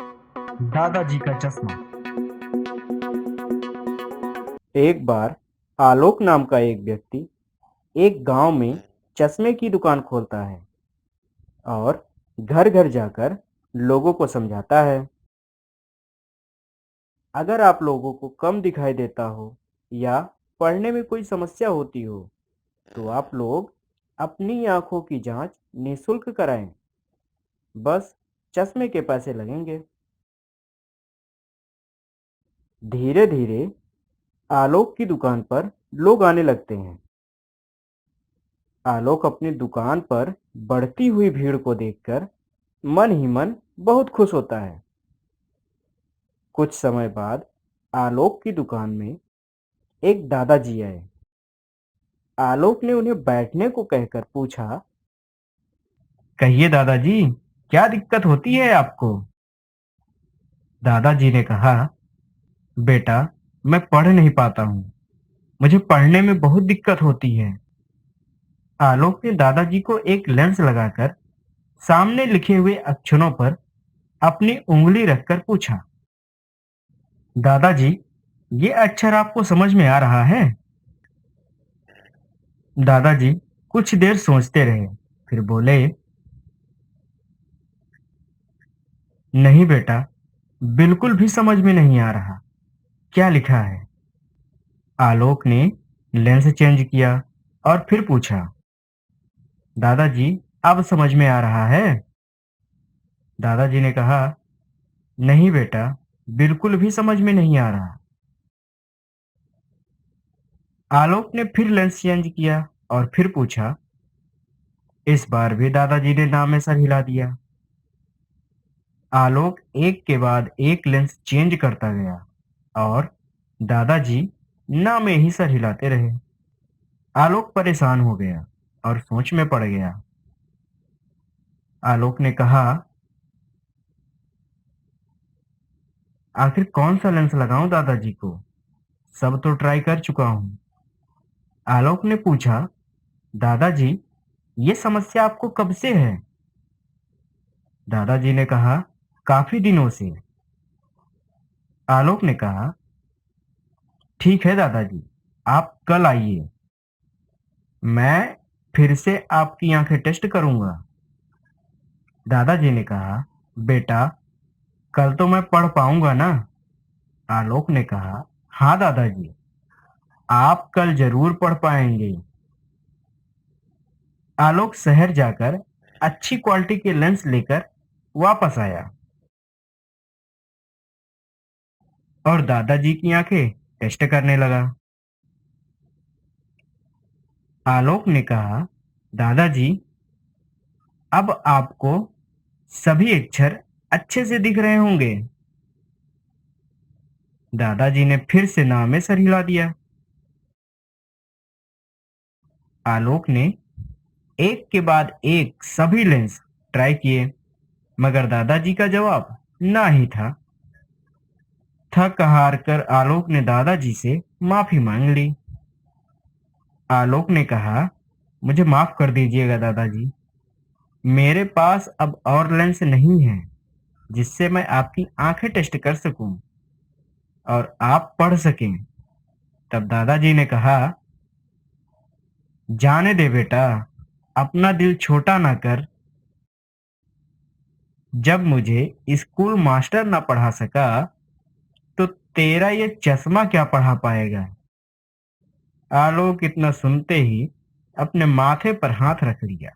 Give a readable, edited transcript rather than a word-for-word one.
दादाजी का चश्मा। एक बार आलोक नाम का एक व्यक्ति एक गांव में चश्मे की दुकान खोलता है और घर घर जाकर लोगों को समझाता है। अगर आप लोगों को कम दिखाई देता हो या पढ़ने में कोई समस्या होती हो तो आप लोग अपनी आंखों की जांच निःशुल्क कराएं। बस चश्मे के पैसे लगेंगे। धीरे धीरे आलोक की दुकान पर लोग आने लगते हैं। आलोक अपनी दुकान पर बढ़ती हुई भीड़ को देखकर मन ही मन बहुत खुश होता है। कुछ समय बाद आलोक की दुकान में एक दादाजी आए। आलोक ने उन्हें बैठने को कहकर पूछा, कहिए दादाजी, क्या दिक्कत होती है आपको? दादाजी ने कहा, बेटा, मैं पढ़ नहीं पाता हूँ। मुझे पढ़ने में बहुत दिक्कत होती है। आलोक ने दादाजी को एक लेंस लगाकर सामने लिखे हुए अक्षरों पर अपनी उंगली रखकर पूछा, दादाजी, ये अक्षर आपको समझ में आ रहा है? दादाजी कुछ देर सोचते रहे, फिर बोले, नहीं बेटा, बिल्कुल भी समझ में नहीं आ रहा। क्या लिखा है? आलोक ने लेंस चेंज किया और फिर पूछा, दादाजी, अब समझ में आ रहा है? दादाजी ने कहा, नहीं बेटा, बिल्कुल भी समझ में नहीं आ रहा। आलोक ने फिर लेंस चेंज किया और फिर पूछा। इस बार भी दादाजी ने ना में सर हिला दिया। आलोक एक के बाद एक लेंस चेंज करता गया और दादाजी ना में ही सर हिलाते रहे। आलोक परेशान हो गया और सोच में पड़ गया। आलोक ने कहा, आखिर कौन सा लेंस लगाऊं दादाजी को? सब तो ट्राई कर चुका हूं। आलोक ने पूछा, दादाजी, ये समस्या आपको कब से है? दादाजी ने कहा, काफी दिनों से। आलोक ने कहा, ठीक है दादाजी, आप कल आइए, मैं फिर से आपकी आंखें टेस्ट करूंगा। दादाजी ने कहा, बेटा, कल तो मैं पढ़ पाऊंगा ना? आलोक ने कहा, हाँ दादाजी, आप कल जरूर पढ़ पाएंगे। आलोक शहर जाकर अच्छी क्वालिटी के लेंस लेकर वापस आया और दादाजी की आंखें टेस्ट करने लगा। आलोक ने कहा, दादाजी, अब आपको सभी अक्षर अच्छे से दिख रहे होंगे। दादाजी ने फिर से ना में सर हिला दिया। आलोक ने एक के बाद एक सभी लेंस ट्राई किए, मगर दादाजी का जवाब ना ही था। थक हार कर आलोक ने दादाजी से माफी मांग ली। आलोक ने कहा, मुझे माफ कर दीजिएगा दादाजी, मेरे पास अब और लेंस नहीं है जिससे मैं आपकी आंखें टेस्ट कर सकूं और आप पढ़ सकें। तब दादाजी ने कहा, जाने दे बेटा, अपना दिल छोटा ना कर। जब मुझे स्कूल मास्टर ना पढ़ा सका तो तेरा ये चश्मा क्या पढ़ा पाएगा? आलोक इतना सुनते ही अपने माथे पर हाथ रख लिया।